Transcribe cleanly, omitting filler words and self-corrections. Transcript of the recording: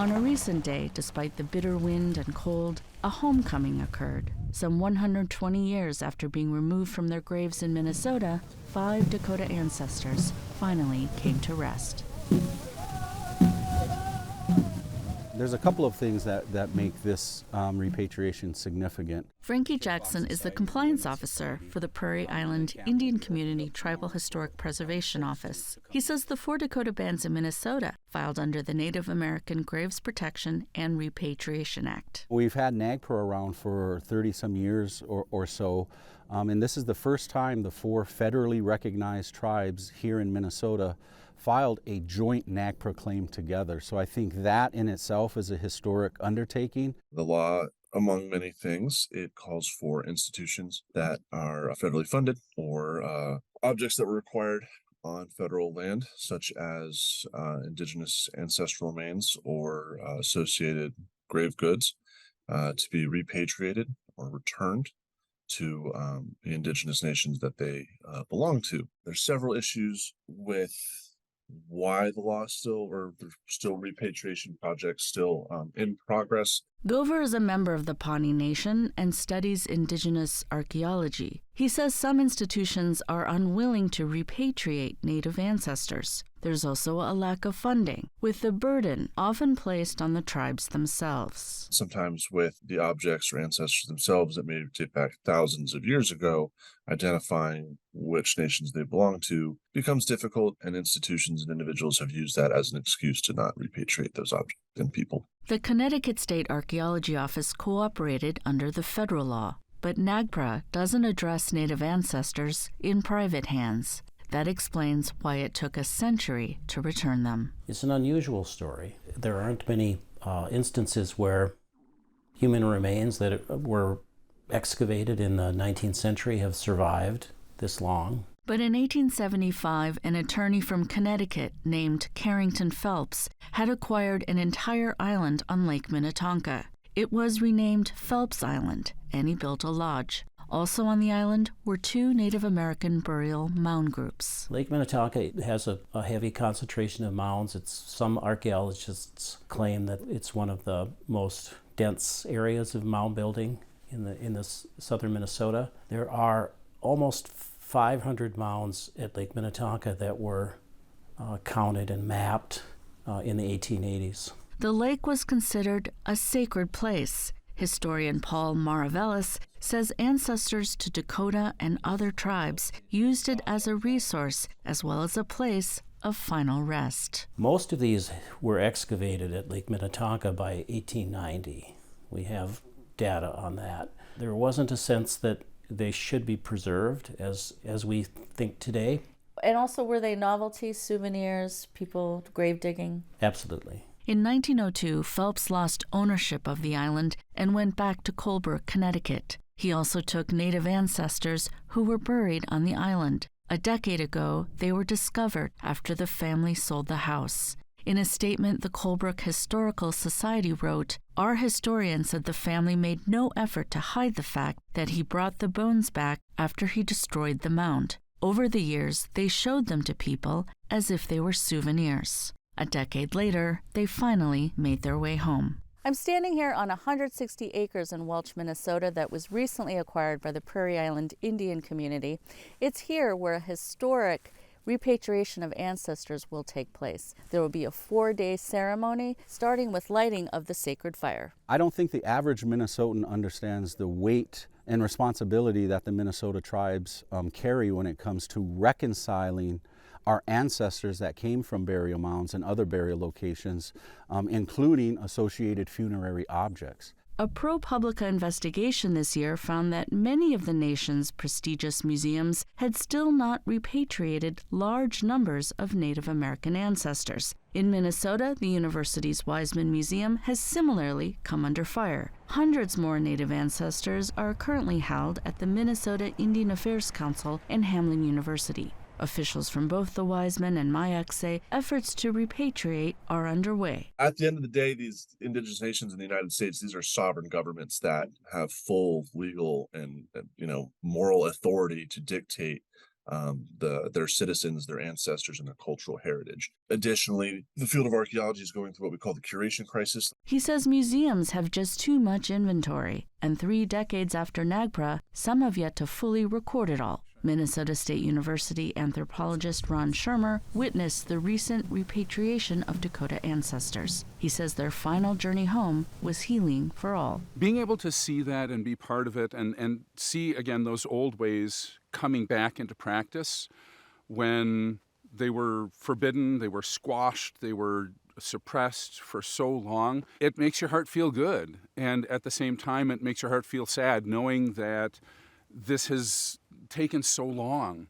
On a recent day, despite the bitter wind and cold, a homecoming occurred. Some 120 years after being removed from their graves in Minnesota, 5 Dakota ancestors finally came to rest. There's a couple of things that make this repatriation significant. Frankie Jackson is the compliance officer for the Prairie Island Indian Community Tribal Historic Preservation Office. He says the 4 Dakota bands in Minnesota filed under the Native American Graves Protection and Repatriation Act. We've had NAGPRA around for 30-some years or so, and this is the first time the 4 federally recognized tribes here in Minnesota filed a joint NAGPRA claim together. So I think that in itself is a historic undertaking. The law, among many things, it calls for institutions that are federally funded or objects that were required on federal land, such as indigenous ancestral remains or associated grave goods, to be repatriated or returned to the indigenous nations that they belong to. There's several issues with why the law there's still repatriation projects still in progress. Gover is a member of the Pawnee Nation and studies indigenous archaeology. He says some institutions are unwilling to repatriate Native ancestors. There's also a lack of funding, with the burden often placed on the tribes themselves. Sometimes with the objects or ancestors themselves that may date back thousands of years ago, identifying which nations they belong to becomes difficult, and institutions and individuals have used that as an excuse to not repatriate those objects and people. The Connecticut State Archaeology Office cooperated under the federal law, but NAGPRA doesn't address Native ancestors in private hands. That explains why it took a century to return them. It's an unusual story. There aren't many instances where human remains that were excavated in the 19th century have survived this long. But in 1875, an attorney from Connecticut named Carrington Phelps had acquired an entire island on Lake Minnetonka. It was renamed Phelps Island, and he built a lodge. Also on the island were 2 Native American burial mound groups. Lake Minnetonka has a heavy concentration of mounds. Some archaeologists claim that it's one of the most dense areas of mound building in this southern Minnesota. There are almost 500 mounds at Lake Minnetonka that were counted and mapped in the 1880s. The lake was considered a sacred place. Historian Paul Maravellis says ancestors to Dakota and other tribes used it as a resource as well as a place of final rest. Most of these were excavated at Lake Minnetonka by 1890. We have data on that. There wasn't a sense that they should be preserved as we think today. And also, were they novelty, souvenirs, people grave digging? Absolutely. In 1902, Phelps lost ownership of the island and went back to Colebrook, Connecticut. He also took Native ancestors who were buried on the island. A decade ago, they were discovered after the family sold the house. In a statement, the Colebrook Historical Society wrote, "Our historian said the family made no effort to hide the fact that he brought the bones back after he destroyed the mound. Over the years, they showed them to people as if they were souvenirs." A decade later, they finally made their way home. I'm standing here on 160 acres in Welch, Minnesota that was recently acquired by the Prairie Island Indian Community. It's here where a historic repatriation of ancestors will take place. There will be a 4-day ceremony, starting with lighting of the sacred fire. I don't think the average Minnesotan understands the weight and responsibility that the Minnesota tribes carry when it comes to reconciling our ancestors that came from burial mounds and other burial locations, including associated funerary objects. A ProPublica investigation this year found that many of the nation's prestigious museums had still not repatriated large numbers of Native American ancestors. In Minnesota, the university's Wiseman Museum has similarly come under fire. Hundreds more Native ancestors are currently held at the Minnesota Indian Affairs Council and Hamline University. Officials from both the Wiseman and MIAC say efforts to repatriate are underway. At the end of the day, these indigenous nations in the United States, these are sovereign governments that have full legal and moral authority to dictate their citizens, their ancestors, and their cultural heritage. Additionally, the field of archaeology is going through what we call the curation crisis. He says museums have just too much inventory, and 3 decades after NAGPRA, some have yet to fully record it all. Minnesota State University anthropologist Ron Shermer witnessed the recent repatriation of Dakota ancestors. He says their final journey home was healing for all. Being able to see that and be part of it and see, again, those old ways coming back into practice when they were forbidden, they were squashed, they were suppressed for so long, it makes your heart feel good. And at the same time, it makes your heart feel sad knowing that this has taken so long